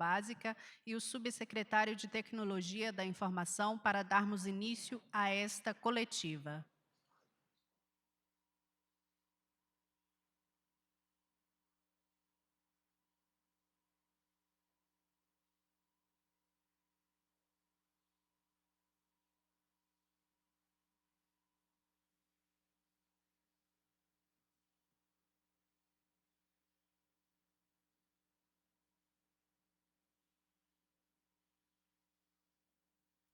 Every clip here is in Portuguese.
Básica e o subsecretário de Tecnologia da Informação para darmos início a esta coletiva.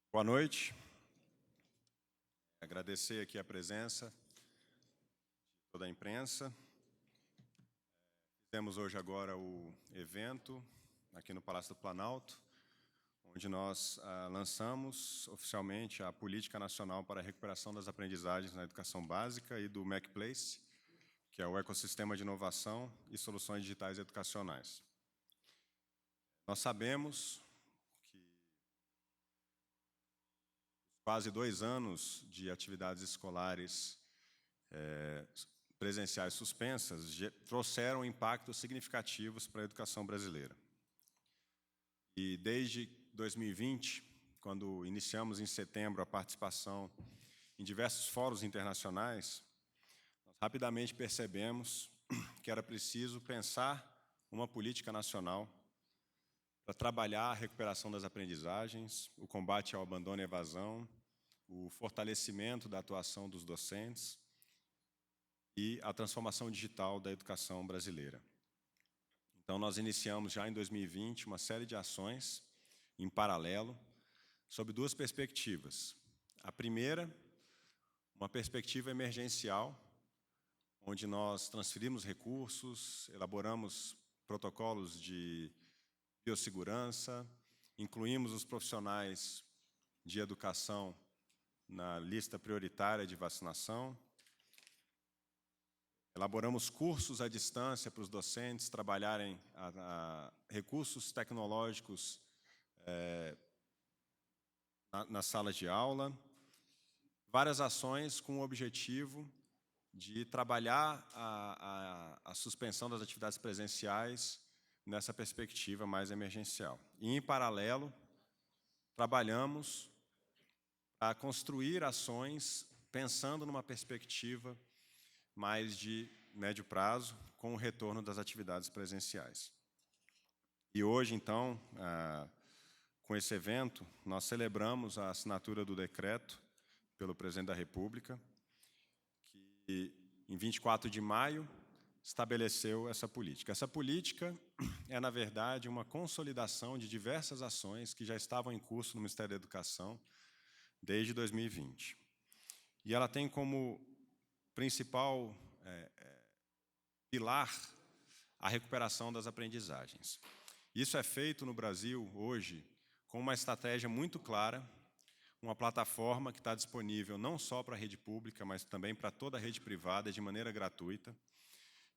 Boa noite. Agradecer aqui a presença de toda a imprensa. Temos hoje agora o evento aqui no Palácio do Planalto, onde nós lançamos oficialmente a Política Nacional para a Recuperação das Aprendizagens na Educação Básica e do MacPlace, que é o ecossistema de inovação e soluções digitais educacionais. Nós sabemos que quase 2 anos de atividades escolares presenciais suspensas trouxeram impactos significativos para a educação brasileira. E desde 2020, quando iniciamos em setembro a participação em diversos fóruns internacionais, nós rapidamente percebemos que era preciso pensar uma política nacional para trabalhar a recuperação das aprendizagens, o combate ao abandono e evasão, o fortalecimento da atuação dos docentes e a transformação digital da educação brasileira. Então, nós iniciamos já em 2020 uma série de ações em paralelo sob 2 perspectivas. A primeira, uma perspectiva emergencial, onde nós transferimos recursos, elaboramos protocolos de biossegurança, incluímos os profissionais de educação na lista prioritária de vacinação, elaboramos cursos à distância para os docentes trabalharem recursos tecnológicos nas salas de aula, várias ações com o objetivo de trabalhar a suspensão das atividades presenciais nessa perspectiva mais emergencial. E, em paralelo, trabalhamos para construir ações pensando numa perspectiva mais de médio prazo, com o retorno das atividades presenciais. E hoje, então, com esse evento, nós celebramos a assinatura do decreto pelo Presidente da República, que, em 24 de maio, estabeleceu essa política. Essa política é, na verdade, uma consolidação de diversas ações que já estavam em curso no Ministério da Educação desde 2020. E ela tem como principal pilar a recuperação das aprendizagens. Isso é feito no Brasil, hoje, com uma estratégia muito clara, uma plataforma que está disponível não só para a rede pública, mas também para toda a rede privada, de maneira gratuita,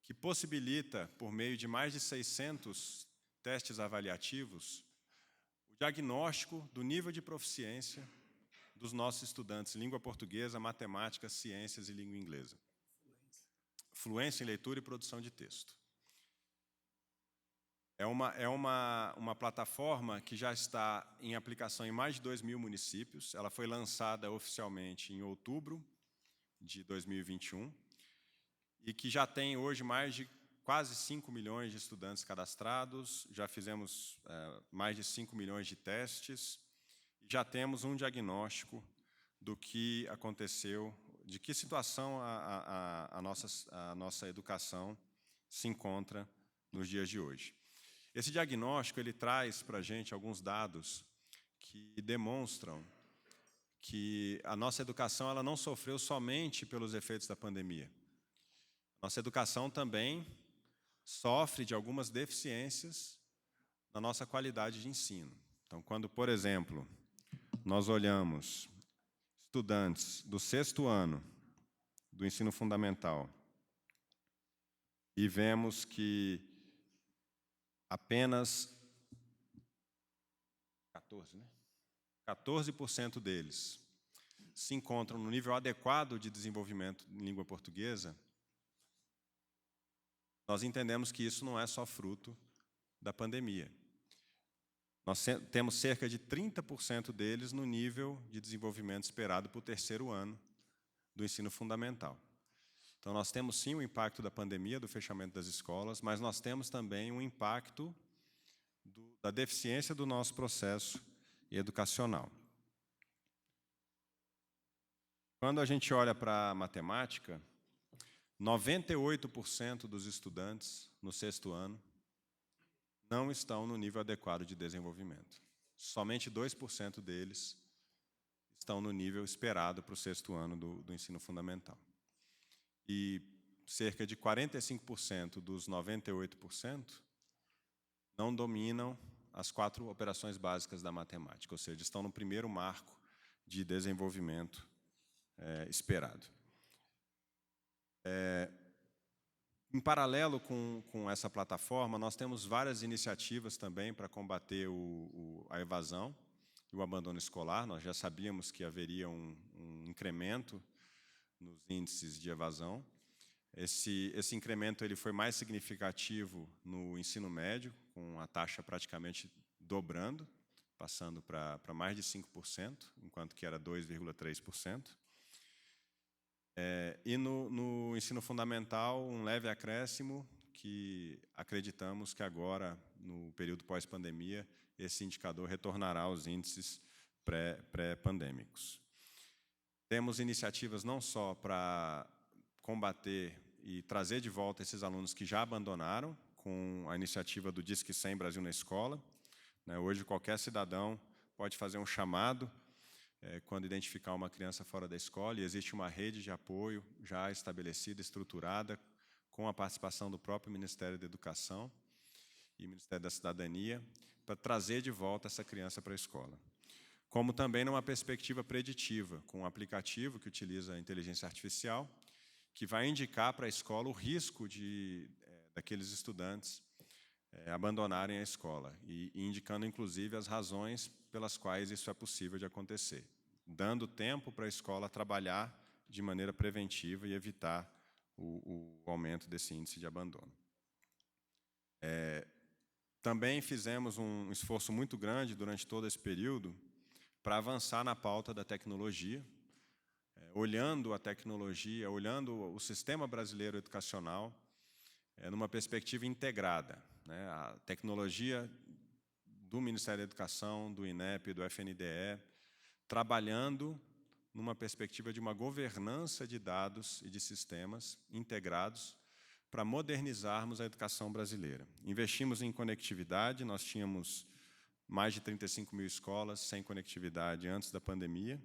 que possibilita, por meio de mais de 600 testes avaliativos, o diagnóstico do nível de proficiência dos nossos estudantes em língua portuguesa, matemática, ciências e língua inglesa. Fluência em leitura e produção de texto. É uma plataforma que já está em aplicação em mais de 2.000 municípios. Ela foi lançada oficialmente em outubro de 2021 e que já tem hoje mais de quase 5 milhões de estudantes cadastrados, já fizemos mais de 5 milhões de testes, e já temos um diagnóstico do que aconteceu, de que situação a nossa educação se encontra nos dias de hoje. Esse diagnóstico ele traz para a gente alguns dados que demonstram que a nossa educação ela não sofreu somente pelos efeitos da pandemia. Nossa educação também sofre de algumas deficiências na nossa qualidade de ensino. Então, quando, por exemplo, nós olhamos estudantes do 6º ano do ensino fundamental e vemos que apenas 14% deles se encontram no nível adequado de desenvolvimento em língua portuguesa, nós entendemos que isso não é só fruto da pandemia. Nós temos cerca de 30% deles no nível de desenvolvimento esperado para o terceiro ano do ensino fundamental. Então, nós temos sim o impacto da pandemia, do fechamento das escolas, mas nós temos também um impacto da deficiência do nosso processo educacional. Quando a gente olha para a matemática, 98% dos estudantes no sexto ano não estão no nível adequado de desenvolvimento. Somente 2% deles estão no nível esperado para o sexto ano do ensino fundamental. E cerca de 45% dos 98% não dominam as 4 operações básicas da matemática, ou seja, estão no primeiro marco de desenvolvimento esperado. Em paralelo com essa plataforma, nós temos várias iniciativas também para combater a evasão e o abandono escolar. Nós já sabíamos que haveria um incremento nos índices de evasão. Esse incremento ele foi mais significativo no ensino médio, com a taxa praticamente dobrando, passando para mais de 5%, enquanto que era 2,3%. E no ensino fundamental, um leve acréscimo, que acreditamos que agora, no período pós-pandemia, esse indicador retornará aos índices pré-pandêmicos. Temos iniciativas não só para combater e trazer de volta esses alunos que já abandonaram, com a iniciativa do Disque 100 Brasil na Escola. Hoje, qualquer cidadão pode fazer um chamado quando identificar uma criança fora da escola, e existe uma rede de apoio já estabelecida, estruturada, com a participação do próprio Ministério da Educação e Ministério da Cidadania, para trazer de volta essa criança para a escola. Como também numa perspectiva preditiva, com um aplicativo que utiliza a inteligência artificial, que vai indicar para a escola o risco daqueles estudantes abandonarem a escola, e indicando, inclusive, as razões pelas quais isso é possível de acontecer, dando tempo para a escola trabalhar de maneira preventiva e evitar o aumento desse índice de abandono. Também fizemos um esforço muito grande durante todo esse período para avançar na pauta da tecnologia, olhando a tecnologia, olhando o sistema brasileiro educacional numa perspectiva integrada. A tecnologia do Ministério da Educação, do INEP, do FNDE, trabalhando numa perspectiva de uma governança de dados e de sistemas integrados para modernizarmos a educação brasileira. Investimos em conectividade, nós tínhamos mais de 35 mil escolas sem conectividade antes da pandemia,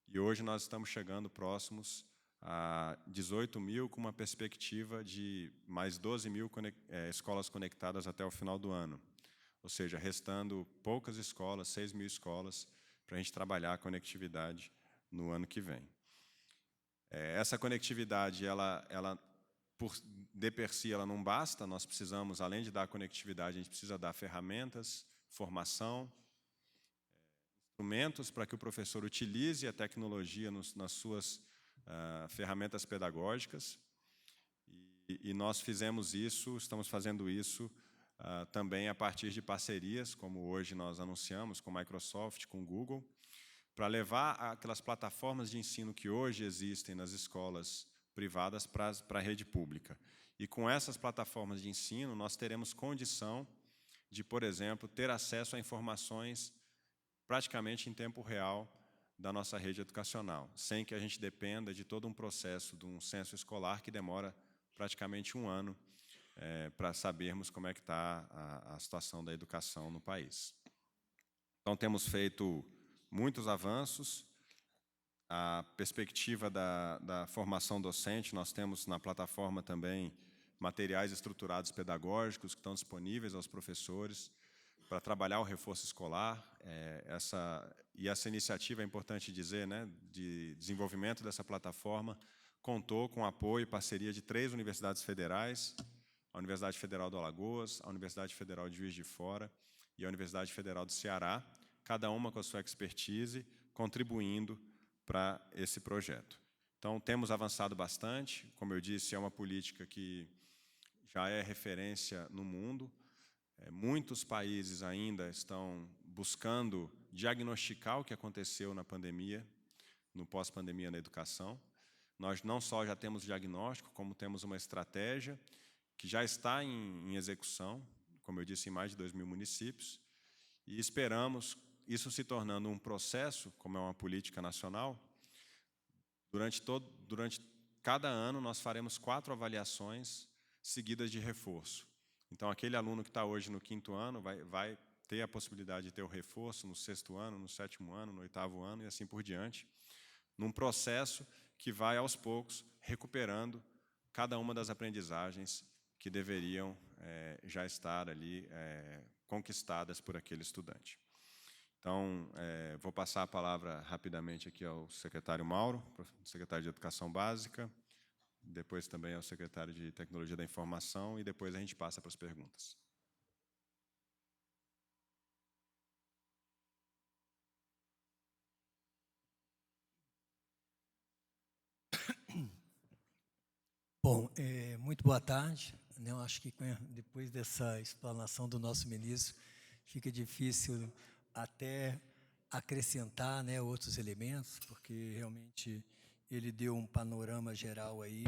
e hoje nós estamos chegando próximos a 18 mil, com uma perspectiva de mais 12 mil escolas conectadas até o final do ano. Ou seja, restando poucas escolas, 6 mil escolas, para a gente trabalhar a conectividade no ano que vem. Essa conectividade, de per si, ela não basta, nós precisamos, além de dar conectividade, a gente precisa dar ferramentas, formação, instrumentos para que o professor utilize a tecnologia nas suas ferramentas pedagógicas, e nós fizemos isso, estamos fazendo isso também a partir de parcerias, como hoje nós anunciamos, com Microsoft, com Google, para levar aquelas plataformas de ensino que hoje existem nas escolas privadas para a rede pública. E com essas plataformas de ensino, nós teremos condição de, por exemplo, ter acesso a informações praticamente em tempo real da nossa rede educacional, sem que a gente dependa de todo um processo de um censo escolar que demora praticamente um ano para sabermos como é que está a situação da educação no país. Então, temos feito muitos avanços. A perspectiva da formação docente, nós temos na plataforma também materiais estruturados pedagógicos que estão disponíveis aos professores para trabalhar o reforço escolar. Essa iniciativa, é importante dizer, de desenvolvimento dessa plataforma, contou com apoio e parceria de 3 universidades federais, a Universidade Federal do Alagoas, a Universidade Federal de Juiz de Fora e a Universidade Federal do Ceará, cada uma com a sua expertise, contribuindo para esse projeto. Então, temos avançado bastante. Como eu disse, é uma política que já é referência no mundo. Muitos países ainda estão buscando diagnosticar o que aconteceu na pandemia, no pós-pandemia na educação. Nós não só já temos diagnóstico, como temos uma estratégia que já está em execução, como eu disse, em mais de 2.000 municípios, e esperamos isso se tornando um processo, como é uma política nacional. Durante cada ano, nós faremos 4 avaliações seguidas de reforço. Então, aquele aluno que está hoje no 5º ano vai ter a possibilidade de ter o reforço no 6º ano, no 7º ano, no 8º ano e assim por diante, num processo que vai, aos poucos, recuperando cada uma das aprendizagens que deveriam já estar ali conquistadas por aquele estudante. Então, vou passar a palavra rapidamente aqui ao secretário Mauro, secretário de Educação Básica, depois também ao secretário de Tecnologia da Informação e depois a gente passa para as perguntas. Bom, muito boa tarde. Eu acho que depois dessa explanação do nosso ministro, fica difícil até acrescentar, né, outros elementos, porque realmente ele deu um panorama geral aí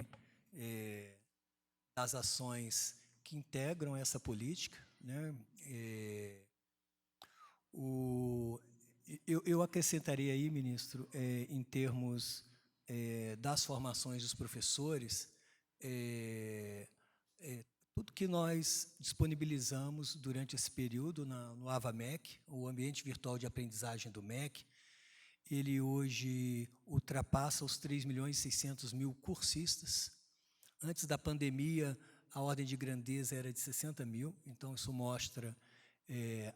das ações que integram essa política, né? Eu acrescentaria aí, ministro, em termos das formações dos professores, tudo que nós disponibilizamos durante esse período no AvaMec, o ambiente virtual de aprendizagem do MEC, ele hoje ultrapassa os 3.600.000 cursistas. Antes da pandemia, a ordem de grandeza era de 60 mil, então isso mostra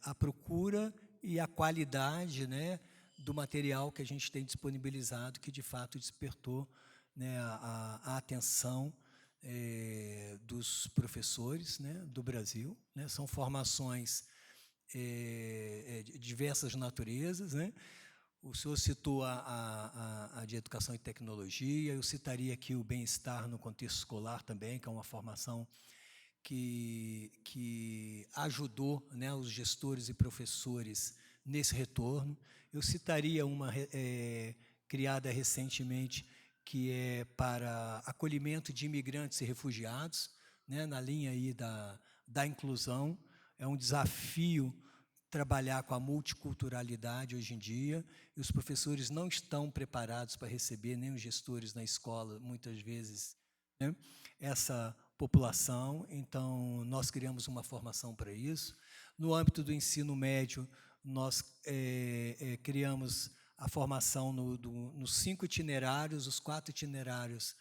a procura e a qualidade, né, do material que a gente tem disponibilizado, que de fato despertou, né, a atenção dos professores, né, do Brasil, né? São formações de diversas naturezas, né? O senhor citou a de Educação e Tecnologia, eu citaria aqui o Bem-Estar no Contexto Escolar também, que é uma formação que ajudou, né, os gestores e professores nesse retorno. Eu citaria uma criada recentemente, que é para acolhimento de imigrantes e refugiados, né, na linha aí da inclusão. É um desafio trabalhar com a multiculturalidade hoje em dia, e os professores não estão preparados para receber, nem os gestores na escola, muitas vezes, né, essa população. Então, nós criamos uma formação para isso. No âmbito do ensino médio, nós criamos a formação nos 5 itinerários, os 4 itinerários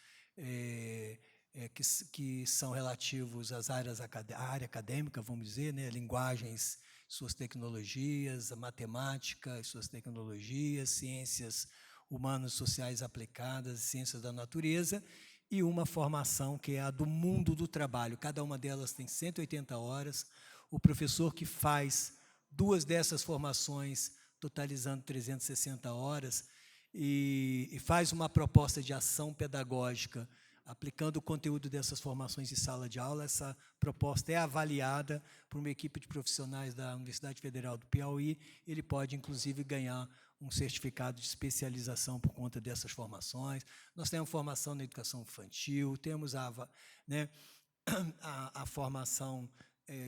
que são relativos às áreas à área acadêmica, vamos dizer, né, linguagens, suas tecnologias, a matemática, suas tecnologias, ciências humanas sociais aplicadas, ciências da natureza, e uma formação que é a do mundo do trabalho. Cada uma delas tem 180 horas. O professor que faz 2 dessas formações, totalizando 360 horas, e faz uma proposta de ação pedagógica, aplicando o conteúdo dessas formações em sala de aula. Essa proposta é avaliada por uma equipe de profissionais da Universidade Federal do Piauí. Ele pode, inclusive, ganhar um certificado de especialização por conta dessas formações. Nós temos formação na educação infantil, temos né, a formação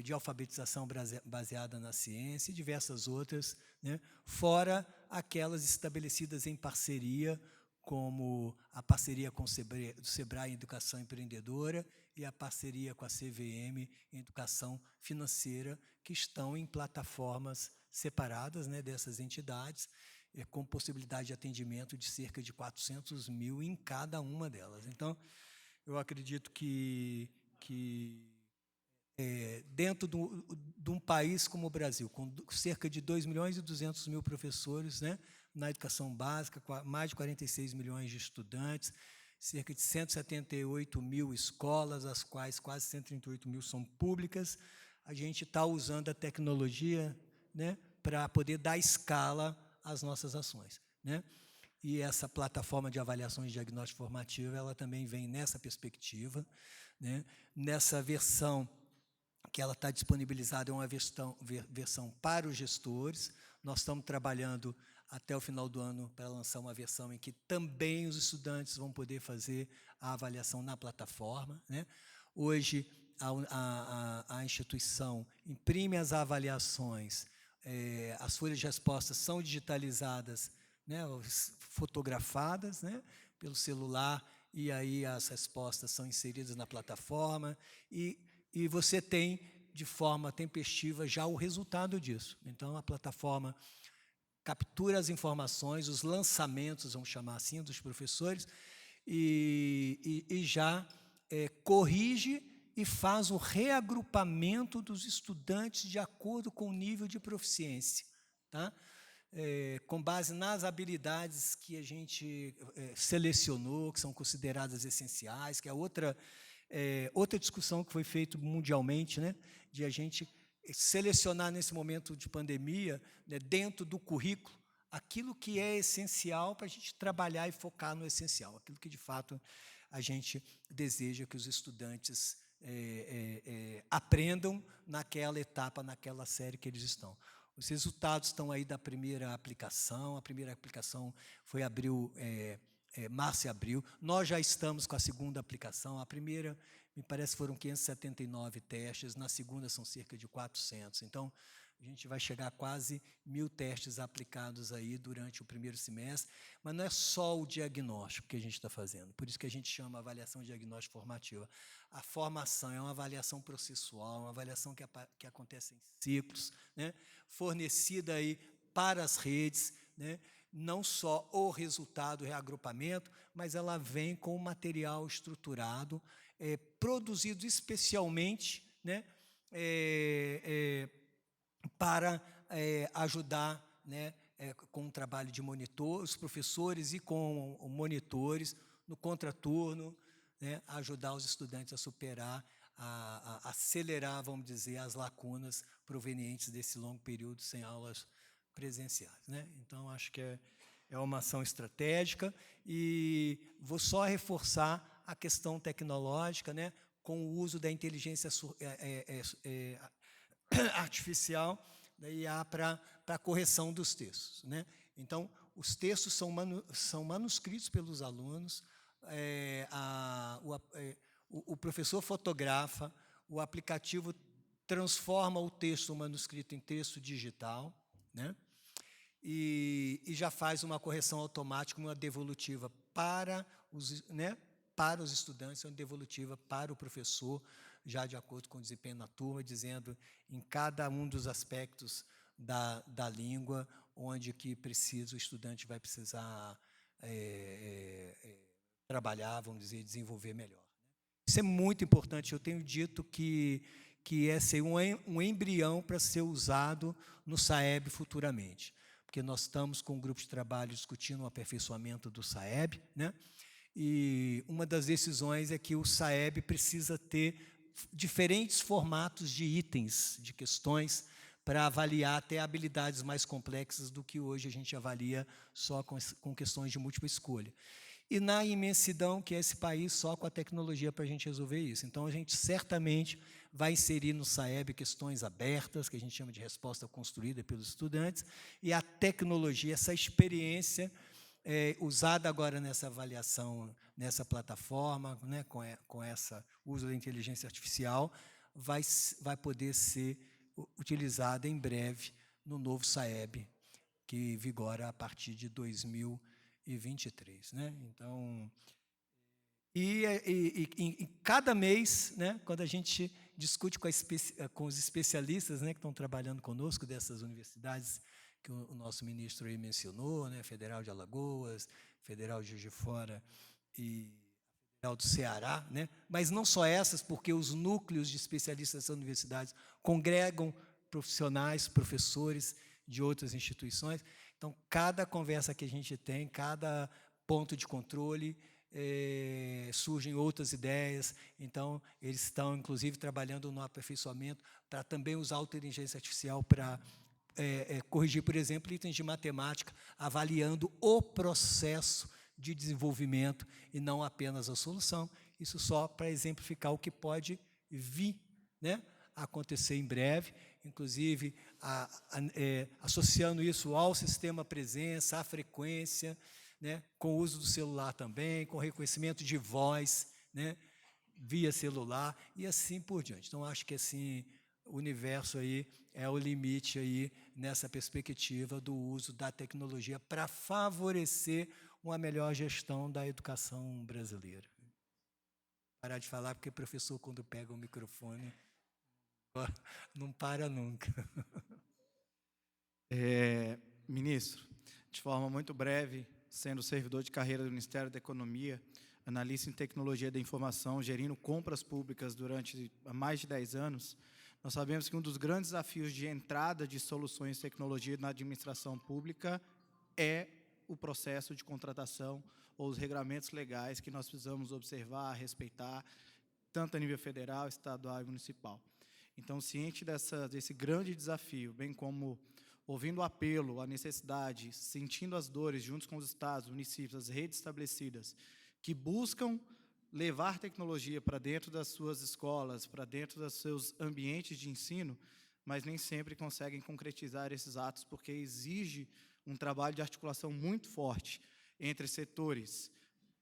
de alfabetização baseada na ciência e diversas outras, né, fora aquelas estabelecidas em parceria, como a parceria com o Sebrae em Educação Empreendedora e a parceria com a CVM em Educação Financeira, que estão em plataformas separadas, né, dessas entidades, com possibilidade de atendimento de cerca de 400 mil em cada uma delas. Então, eu acredito que dentro de um país como o Brasil, com cerca de 2.200.000 professores, né, na educação básica, mais de 46 milhões de estudantes, cerca de 178 mil escolas, as quais quase 138 mil são públicas, a gente está usando a tecnologia, né, para poder dar escala às nossas ações, né? E essa plataforma de avaliação e diagnóstico formativo, ela também vem nessa perspectiva, né? Nessa versão que ela está disponibilizada, é uma versão para os gestores. Nós estamos trabalhando até o final do ano para lançar uma versão em que também os estudantes vão poder fazer a avaliação na plataforma, né? Hoje, a instituição imprime as avaliações, as folhas de resposta são digitalizadas, né, fotografadas, né, pelo celular, e aí as respostas são inseridas na plataforma, e você tem, de forma tempestiva, já o resultado disso. Então, a plataforma captura as informações, os lançamentos, vamos chamar assim, dos professores, e já corrige e faz o reagrupamento dos estudantes de acordo com o nível de proficiência, tá? Com base nas habilidades que a gente selecionou, que são consideradas essenciais, que é outra discussão que foi feita mundialmente, né, de a gente selecionar nesse momento de pandemia, né, dentro do currículo, aquilo que é essencial para a gente trabalhar e focar no essencial, aquilo que, de fato, a gente deseja que os estudantes aprendam naquela etapa, naquela série que eles estão. Os resultados estão aí da primeira aplicação. A primeira aplicação foi março e abril. Nós já estamos com a segunda aplicação. A primeira, me parece, foram 579 testes. Na segunda, são cerca de 400. Então, a gente vai chegar a quase 1.000 testes aplicados aí durante o primeiro semestre. Mas não é só o diagnóstico que a gente está fazendo. Por isso que a gente chama avaliação diagnóstica formativa. A formação é uma avaliação processual, uma avaliação que acontece em ciclos, né, fornecida aí para as redes, né, não só o resultado, o reagrupamento, mas ela vem com material estruturado, produzido especialmente, né, para ajudar, né, com o trabalho de monitor, os professores e com monitores no contraturno, né, ajudar os estudantes a superar, a acelerar, vamos dizer, as lacunas provenientes desse longo período sem aulas presenciais, né? Então, acho que é uma ação estratégica, e vou só reforçar a questão tecnológica, né, com o uso da inteligência artificial, da IA, para a correção dos textos, né? Então, os textos são manuscritos pelos alunos, o professor fotografa, o aplicativo transforma o texto manuscrito em texto digital, né? E já faz uma correção automática, uma devolutiva para os estudantes, uma devolutiva para o professor, já de acordo com o desempenho na turma, dizendo em cada um dos aspectos da língua, onde que o estudante vai precisar trabalhar, vamos dizer, desenvolver melhor. Isso é muito importante. Eu tenho dito que é um embrião para ser usado no SAEB futuramente, porque nós estamos com um grupo de trabalho discutindo o aperfeiçoamento do SAEB, né? E uma das decisões é que o SAEB precisa ter diferentes formatos de itens, de questões, para avaliar até habilidades mais complexas do que hoje a gente avalia só com questões de múltipla escolha. E na imensidão que é esse país, só com a tecnologia para a gente resolver isso. Então, a gente certamente vai inserir no SAEB questões abertas, que a gente chama de resposta construída pelos estudantes, e a tecnologia, essa experiência usada agora nessa avaliação, nessa plataforma, né, com esse uso da inteligência artificial, vai poder ser utilizada em breve no novo SAEB, que vigora a partir de 2023, né? Então, em cada mês, né, quando a gente discute com os especialistas, né, que estão trabalhando conosco dessas universidades que o nosso ministro aí mencionou, né, Federal de Alagoas, Federal de Juiz de Fora e Federal do Ceará, né, mas não só essas, porque os núcleos de especialistas das universidades congregam profissionais, professores de outras instituições. Então, cada conversa que a gente tem, cada ponto de controle, surgem outras ideias. Então, eles estão, inclusive, trabalhando no aperfeiçoamento para também usar a inteligência artificial para corrigir, por exemplo, itens de matemática, avaliando o processo de desenvolvimento e não apenas a solução. Isso só para exemplificar o que pode vir, né, acontecer em breve, inclusive associando isso ao sistema presença, à frequência, né, com o uso do celular também, com reconhecimento de voz, né, via celular e assim por diante. Então, acho que assim, o universo aí é o limite aí nessa perspectiva do uso da tecnologia para favorecer uma melhor gestão da educação brasileira. Parar de falar, porque o professor, quando pega o microfone, não para nunca. Ministro, de forma muito breve, sendo servidor de carreira do Ministério da Economia, analista em tecnologia da informação, gerindo compras públicas durante mais de 10 anos, nós sabemos que um dos grandes desafios de entrada de soluções de tecnologia na administração pública é o processo de contratação ou os regramentos legais que nós precisamos observar, respeitar, tanto a nível federal, estadual e municipal. Então, ciente desse grande desafio, bem como ouvindo o apelo, a necessidade, sentindo as dores juntos com os estados, municípios, as redes estabelecidas, que buscam levar tecnologia para dentro das suas escolas, para dentro dos seus ambientes de ensino, mas nem sempre conseguem concretizar esses atos, porque exige um trabalho de articulação muito forte entre setores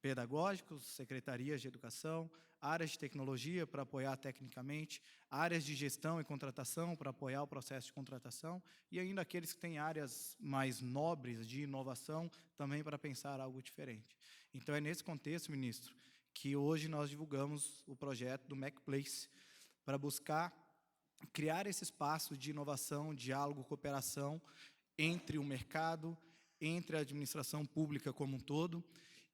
pedagógicos, secretarias de educação, áreas de tecnologia para apoiar tecnicamente, áreas de gestão e contratação para apoiar o processo de contratação e ainda aqueles que têm áreas mais nobres de inovação também para pensar algo diferente. Então, é nesse contexto, ministro, que hoje nós divulgamos o projeto do MacPlace para buscar criar esse espaço de inovação, diálogo, cooperação entre o mercado, entre a administração pública como um todo,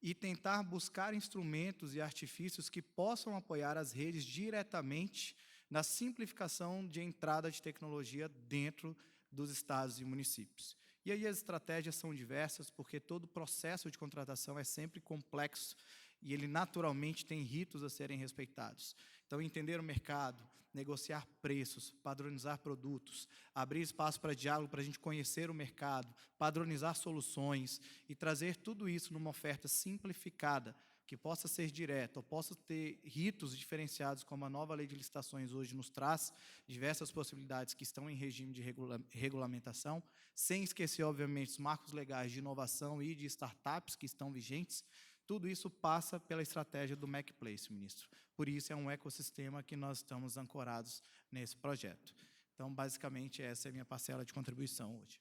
e tentar buscar instrumentos e artifícios que possam apoiar as redes diretamente na simplificação de entrada de tecnologia dentro dos estados e municípios. E aí as estratégias são diversas, porque todo processo de contratação é sempre complexo e ele naturalmente tem ritos a serem respeitados. Então, entender o mercado, negociar preços, padronizar produtos, abrir espaço para diálogo, para a gente conhecer o mercado, padronizar soluções e trazer tudo isso numa oferta simplificada, que possa ser direta, ou possa ter ritos diferenciados, como a nova lei de licitações hoje nos traz, diversas possibilidades que estão em regime de regulamentação, sem esquecer, obviamente, os marcos legais de inovação e de startups que estão vigentes. Tudo isso passa pela estratégia do MacPlace, ministro. Por isso, é um ecossistema que nós estamos ancorados nesse projeto. Então, basicamente, essa é a minha parcela de contribuição hoje.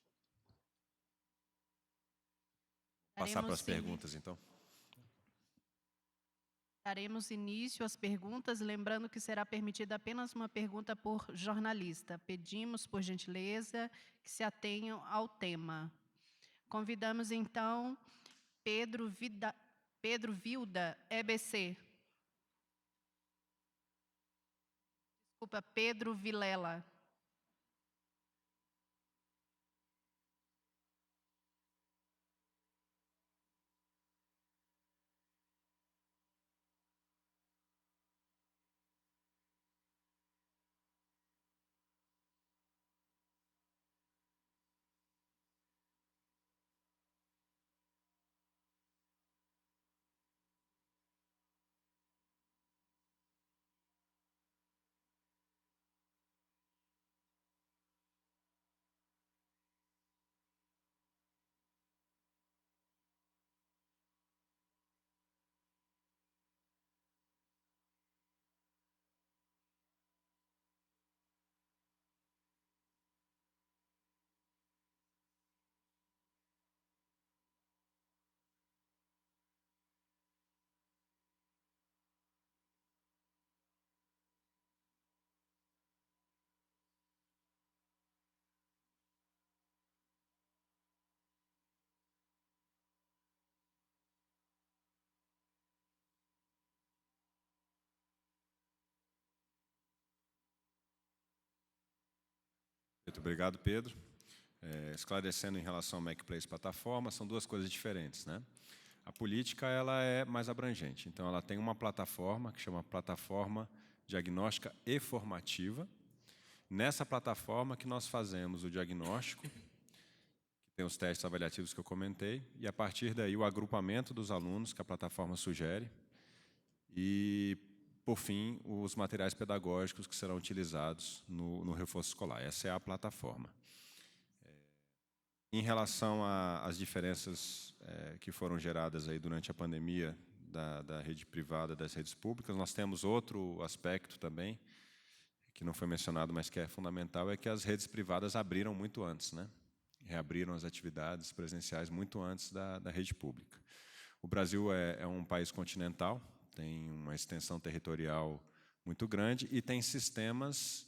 Passar para as perguntas, então. Daremos início às perguntas, lembrando que será permitida apenas uma pergunta por jornalista. Pedimos, por gentileza, que se atenham ao tema. Convidamos, então, Pedro Vilda, EBC. Desculpa, Pedro Vilela. Muito obrigado, Pedro. Esclarecendo em relação ao MacPlace plataforma, são duas coisas diferentes, né? A política ela é mais abrangente, então ela tem uma plataforma que chama Plataforma Diagnóstica e Formativa. Nessa plataforma que nós fazemos o diagnóstico, que tem os testes avaliativos que eu comentei, e a partir daí o agrupamento dos alunos que a plataforma sugere, e por fim, os materiais pedagógicos que serão utilizados no reforço escolar. Essa é a plataforma. Em relação às diferenças que foram geradas aí durante a pandemia da rede privada das redes públicas, nós temos outro aspecto também, que não foi mencionado, mas que é fundamental, é que as redes privadas abriram muito antes, né? Reabriram as atividades presenciais muito antes da rede pública. O Brasil é um país continental, tem uma extensão territorial muito grande e tem sistemas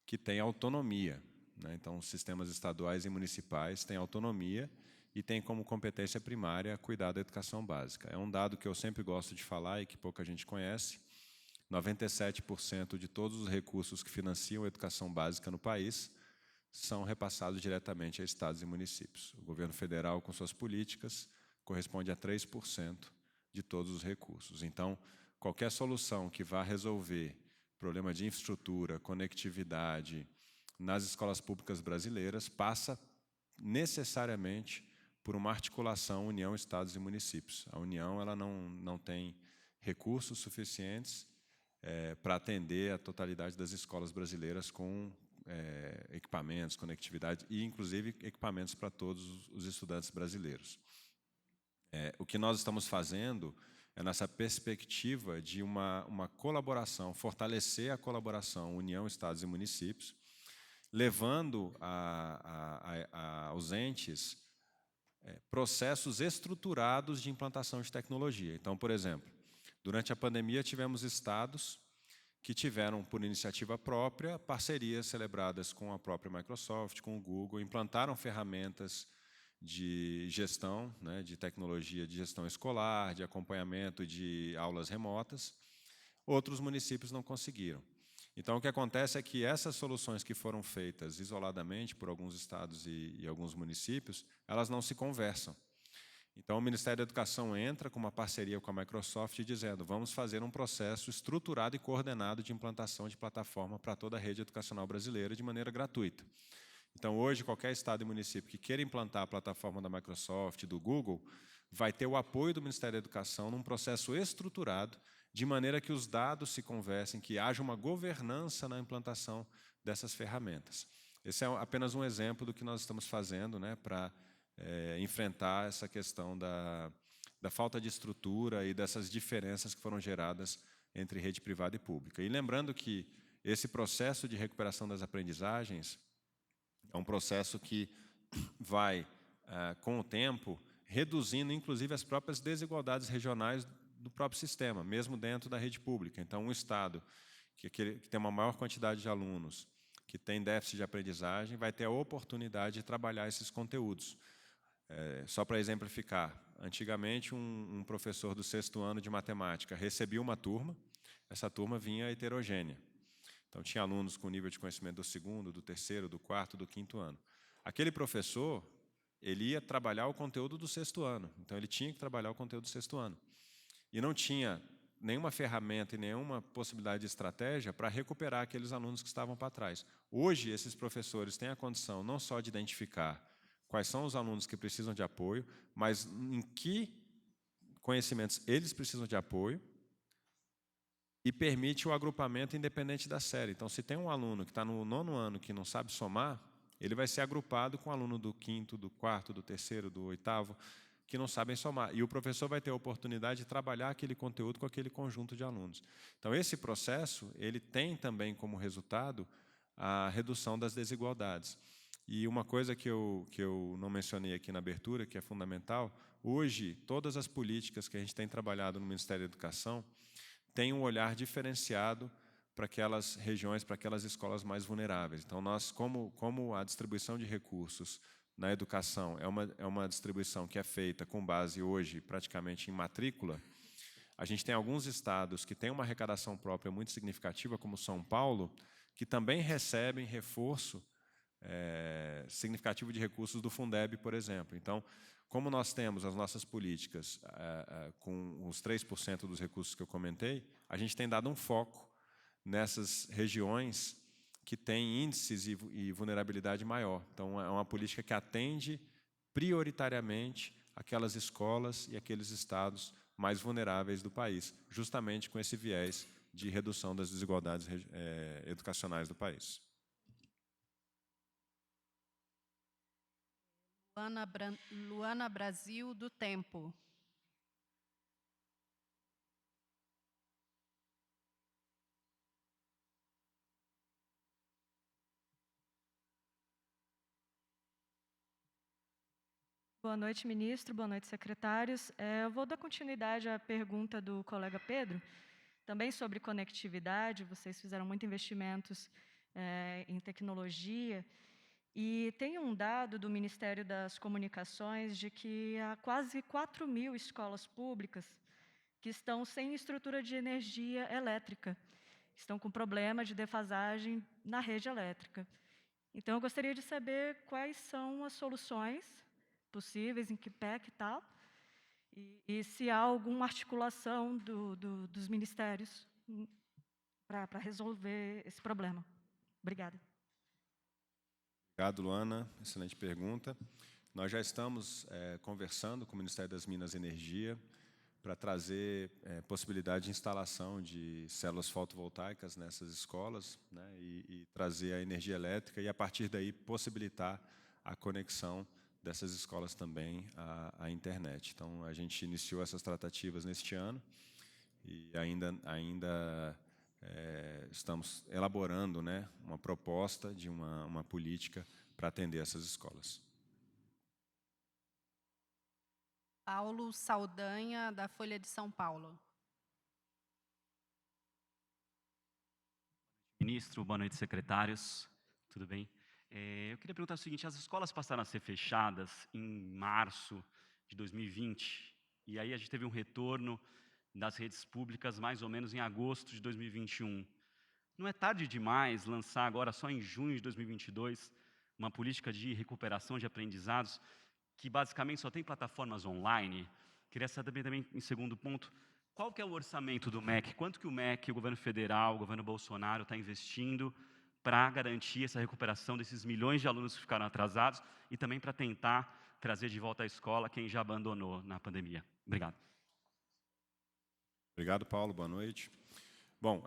que têm autonomia, né? Então, os sistemas estaduais e municipais têm autonomia e têm como competência primária cuidar da educação básica. É um dado que eu sempre gosto de falar e que pouca gente conhece. 97% de todos os recursos que financiam a educação básica no país são repassados diretamente a estados e municípios. O governo federal, com suas políticas, corresponde a 3% de todos os recursos. Então, qualquer solução que vá resolver problema de infraestrutura, conectividade nas escolas públicas brasileiras passa necessariamente por uma articulação União, Estados e Municípios. A União ela não tem recursos suficientes para atender a totalidade das escolas brasileiras com equipamentos, conectividade e, inclusive, equipamentos para todos os estudantes brasileiros. O que nós estamos fazendo é nessa perspectiva de uma colaboração, fortalecer a colaboração União, Estados e Municípios, levando aos entes processos estruturados de implantação de tecnologia. Então, por exemplo, durante a pandemia tivemos estados que tiveram, por iniciativa própria, parcerias celebradas com a própria Microsoft, com o Google, implantaram ferramentas de gestão, né, de tecnologia de gestão escolar, de acompanhamento de aulas remotas. Outros municípios não conseguiram. Então, o que acontece é que essas soluções que foram feitas isoladamente por alguns estados e alguns municípios, elas não se conversam. Então, o Ministério da Educação entra com uma parceria com a Microsoft dizendo vamos fazer um processo estruturado e coordenado de implantação de plataforma para toda a rede educacional brasileira de maneira gratuita. Então, hoje, qualquer estado e município que queira implantar a plataforma da Microsoft, do Google, vai ter o apoio do Ministério da Educação num processo estruturado, de maneira que os dados se conversem, que haja uma governança na implantação dessas ferramentas. Esse é apenas um exemplo do que nós estamos fazendo, né, para enfrentar essa questão da falta de estrutura e dessas diferenças que foram geradas entre rede privada e pública. E lembrando que esse processo de recuperação das aprendizagens é um processo que vai, com o tempo, reduzindo, inclusive, as próprias desigualdades regionais do próprio sistema, mesmo dentro da rede pública. Então, um estado que tem uma maior quantidade de alunos, que tem déficit de aprendizagem, vai ter a oportunidade de trabalhar esses conteúdos. Só para exemplificar, antigamente, um professor do 6º ano de matemática recebia uma turma, essa turma vinha heterogênea. Então, tinha alunos com nível de conhecimento do 2º, do 3º, do 4º, do 5º ano. Aquele professor, ele ia trabalhar o conteúdo do 6º ano, então ele tinha que trabalhar o conteúdo do 6º ano. E não tinha nenhuma ferramenta e nenhuma possibilidade de estratégia para recuperar aqueles alunos que estavam para trás. Hoje, esses professores têm a condição não só de identificar quais são os alunos que precisam de apoio, mas em que conhecimentos eles precisam de apoio e permite o agrupamento independente da série. Então, se tem um aluno que está no 9º ano que não sabe somar, ele vai ser agrupado com o aluno do 5º, do 4º, do 3º, do 8º, que não sabem somar. E o professor vai ter a oportunidade de trabalhar aquele conteúdo com aquele conjunto de alunos. Então, esse processo ele tem também como resultado a redução das desigualdades. E uma coisa que eu não mencionei aqui na abertura, que é fundamental, hoje, todas as políticas que a gente tem trabalhado no Ministério da Educação têm um olhar diferenciado para aquelas regiões, para aquelas escolas mais vulneráveis. Então, nós, como a distribuição de recursos na educação é uma distribuição que é feita com base hoje praticamente em matrícula, a gente tem alguns estados que têm uma arrecadação própria muito significativa, como São Paulo, que também recebem reforço significativo de recursos do Fundeb, por exemplo. Então, como nós temos as nossas políticas com os 3% dos recursos que eu comentei, a gente tem dado um foco nessas regiões que têm índices e vulnerabilidade maior. Então, é uma política que atende prioritariamente aquelas escolas e aqueles estados mais vulneráveis do país, justamente com esse viés de redução das desigualdades educacionais do país. Luana Brasil, do Tempo. Boa noite, ministro. Boa noite, secretários. Eu vou dar continuidade à pergunta do colega Pedro, também sobre conectividade. Vocês fizeram muitos investimentos em tecnologia, e tem um dado do Ministério das Comunicações de que há quase 4.000 escolas públicas que estão sem estrutura de energia elétrica, estão com problema de defasagem na rede elétrica. Então, eu gostaria de saber quais são as soluções possíveis, em que PEC e tal, e se há alguma articulação dos ministérios para resolver esse problema. Obrigada. Obrigado, Luana. Excelente pergunta. Nós já estamos conversando com o Ministério das Minas e Energia para trazer possibilidade de instalação de células fotovoltaicas nessas escolas, né, e trazer a energia elétrica e, a partir daí, possibilitar a conexão dessas escolas também à internet. Então, a gente iniciou essas tratativas neste ano e ainda estamos elaborando, né, uma proposta de uma política para atender essas escolas. Paulo Saldanha, da Folha de São Paulo. Ministro, boa noite, secretários. Tudo bem? Eu queria perguntar o seguinte: as escolas passaram a ser fechadas em março de 2020, e aí a gente teve um retorno das redes públicas mais ou menos em agosto de 2021. Não é tarde demais lançar agora, só em junho de 2022, uma política de recuperação de aprendizados que basicamente só tem plataformas online? Queria saber também, em segundo ponto, qual que é o orçamento do MEC? Quanto que o MEC, o governo federal, o governo Bolsonaro está investindo para garantir essa recuperação desses milhões de alunos que ficaram atrasados e também para tentar trazer de volta à escola quem já abandonou na pandemia? Obrigado. Obrigado, Paulo. Boa noite. Bom,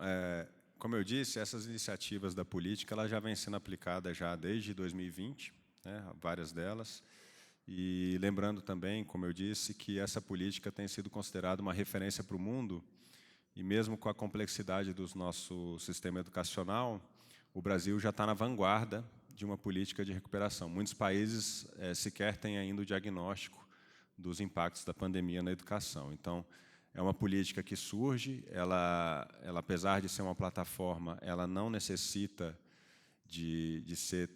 como eu disse, essas iniciativas da política elas já vêm sendo aplicadas já desde 2020, né, várias delas. E lembrando também, como eu disse, que essa política tem sido considerada uma referência para o mundo, e mesmo com a complexidade do nosso sistema educacional, o Brasil já está na vanguarda de uma política de recuperação. Muitos países sequer têm ainda o diagnóstico dos impactos da pandemia na educação. Então, é uma política que surge, ela apesar de ser uma plataforma, ela não necessita de ser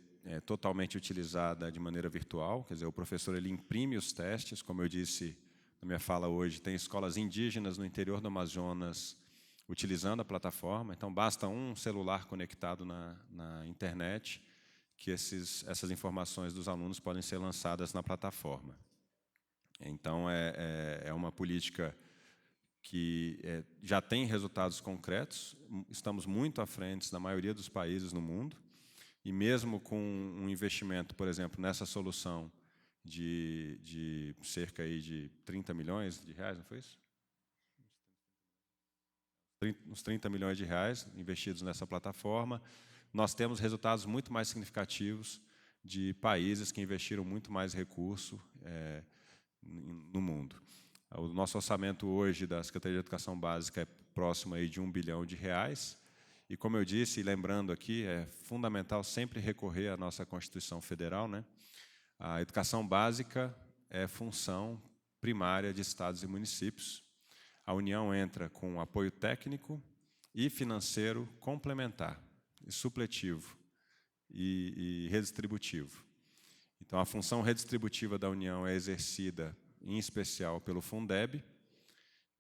totalmente utilizada de maneira virtual. Quer dizer, o professor ele imprime os testes, como eu disse na minha fala hoje, tem escolas indígenas no interior do Amazonas utilizando a plataforma, então basta um celular conectado na internet que essas informações dos alunos podem ser lançadas na plataforma. Então, é uma política que já tem resultados concretos, estamos muito à frente da maioria dos países no mundo, e mesmo com um investimento, por exemplo, nessa solução de cerca aí de 30 milhões de reais, não foi isso? Uns 30 milhões de reais investidos nessa plataforma, nós temos resultados muito mais significativos de países que investiram muito mais recurso no mundo. O nosso orçamento hoje da Secretaria de Educação Básica é próximo aí de R$1 bilhão, e, como eu disse, e lembrando aqui, é fundamental sempre recorrer à nossa Constituição Federal, né? A educação básica é função primária de estados e municípios. A União entra com apoio técnico e financeiro complementar, e supletivo e redistributivo. Então, a função redistributiva da União é exercida, em especial, pelo Fundeb,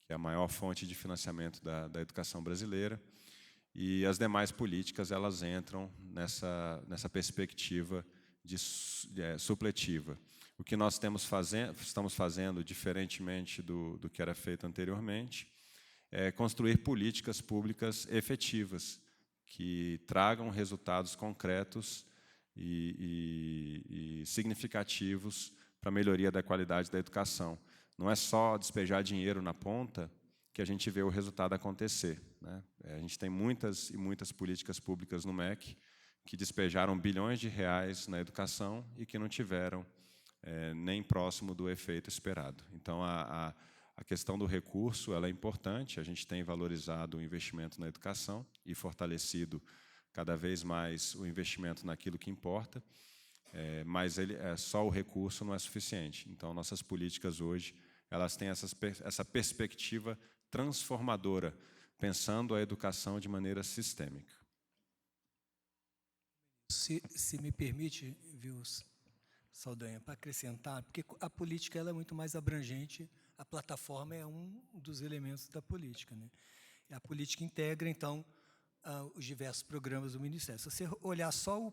que é a maior fonte de financiamento da educação brasileira, e as demais políticas elas entram nessa perspectiva supletiva. O que nós estamos fazendo, diferentemente do que era feito anteriormente, é construir políticas públicas efetivas, que tragam resultados concretos e significativos para a melhoria da qualidade da educação. Não é só despejar dinheiro na ponta que a gente vê o resultado acontecer, né? A gente tem muitas e muitas políticas públicas no MEC que despejaram bilhões de reais na educação e que não tiveram nem próximo do efeito esperado. Então, a questão do recurso ela é importante, a gente tem valorizado o investimento na educação e fortalecido cada vez mais o investimento naquilo que importa, mas só o recurso não é suficiente. Então, nossas políticas hoje elas têm essa perspectiva transformadora, pensando a educação de maneira sistêmica. Se me permite, viu, Saldanha, para acrescentar, porque a política ela é muito mais abrangente, a plataforma é um dos elementos da política, né? E a política integra, então, os diversos programas do Ministério. Se você olhar só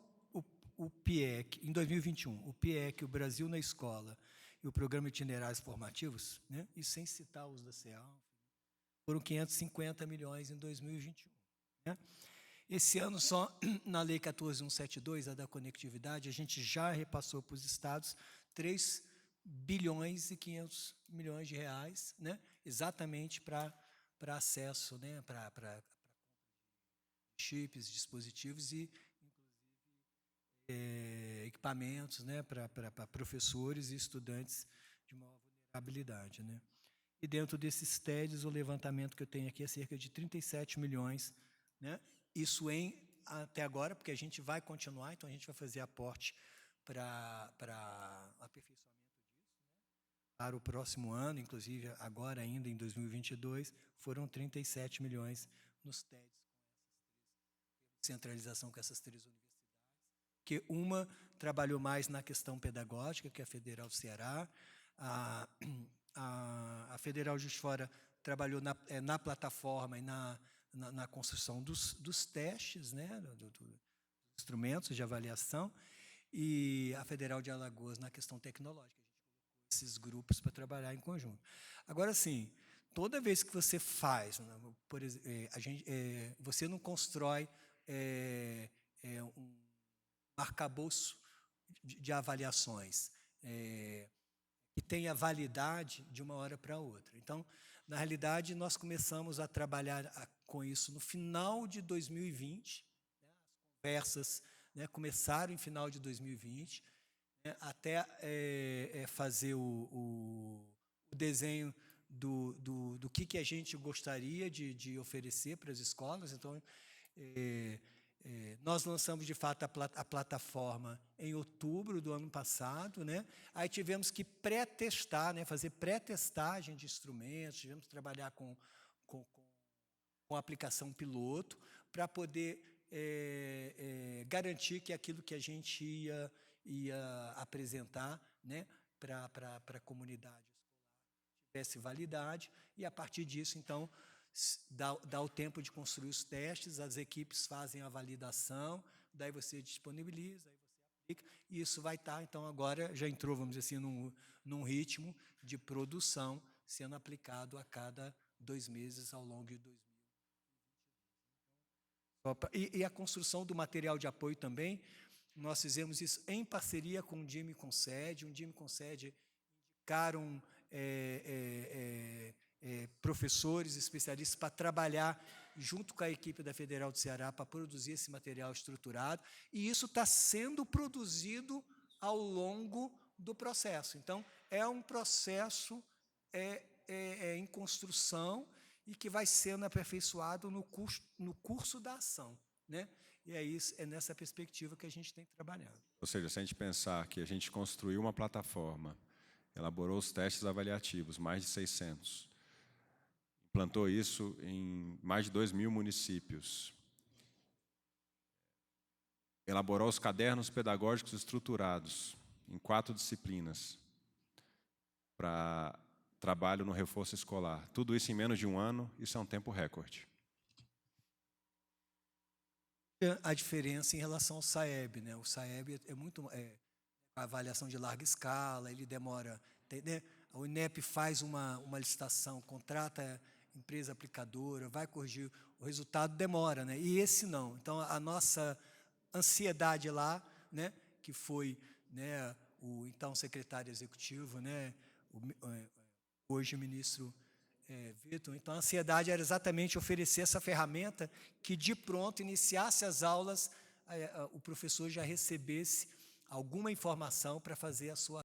o PIEC, em 2021, o PIEC, o Brasil na Escola, e o Programa Itinerários Formativos, né, e sem citar os da CEAL, foram 550 milhões em 2021. Né? Esse ano, só na Lei 14.172, a da conectividade, a gente já repassou para os estados 3 bilhões e 500 milhões de reais, né, exatamente para acesso, né, para chips, dispositivos e, inclusive, equipamentos, né, para professores e estudantes de maior vulnerabilidade. Né. E dentro desses TEDs, o levantamento que eu tenho aqui é cerca de 37 milhões, né, isso até agora, porque a gente vai continuar, então a gente vai fazer aporte para aperfeiçoamento disso, né, para o próximo ano, inclusive agora ainda em 2022, foram 37 milhões nos TEDs, com centralização com essas 3 universidades, que uma trabalhou mais na questão pedagógica, que é a Federal do Ceará, a Federal Juiz de Fora trabalhou na plataforma e na construção dos testes, né, dos instrumentos de avaliação, e a Federal de Alagoas na questão tecnológica. A gente colocou esses grupos para trabalhar em conjunto. Agora, sim, toda vez que você faz, né, por exemplo, você não constrói um arcabouço de avaliações que tenha validade de uma hora para outra. Então, na realidade, nós começamos a trabalhar com isso no final de 2020, né, as conversas, né, começaram em final de 2020, né, até fazer o desenho do que a gente gostaria de oferecer para as escolas. Então, nós lançamos, de fato, a plataforma em outubro do ano passado, né? Aí tivemos que pré-testar, né? Fazer pré-testagem de instrumentos, tivemos que trabalhar com a aplicação piloto para poder garantir que aquilo que a gente ia apresentar, né, para a comunidade escolar tivesse validade, e a partir disso, então, dá o tempo de construir os testes, as equipes fazem a validação, daí você disponibiliza, aí você aplica, e isso vai estar, então, agora já entrou, vamos dizer assim, num ritmo de produção, sendo aplicado a cada 2 meses ao longo de 2022. E a construção do material de apoio também, nós fizemos isso em parceria com o DIME Concede. O DIME Concede indicaram professores, especialistas, para trabalhar junto com a equipe da Federal do Ceará para produzir esse material estruturado, e isso está sendo produzido ao longo do processo. Então, é um processo em construção e que vai sendo aperfeiçoado no curso da ação, né? E é nessa perspectiva que a gente tem trabalhado. Ou seja, se a gente pensar que a gente construiu uma plataforma, elaborou os testes avaliativos, mais de 600, implantou isso em mais de 2.000 municípios, elaborou os cadernos pedagógicos estruturados em 4 disciplinas para trabalho no reforço escolar. Tudo isso em menos de 1 ano, isso é um tempo recorde. A diferença em relação ao SAEB, né? O SAEB é muito a avaliação de larga escala, ele demora, né? O INEP faz uma licitação, contrata a empresa aplicadora, vai corrigir, o resultado demora, né? E esse não. Então, a nossa ansiedade lá, né, que foi, né, o então secretário executivo, né, hoje o ministro Vitor. Então, a ansiedade era exatamente oferecer essa ferramenta que, de pronto, iniciasse as aulas, o professor já recebesse alguma informação para fazer a sua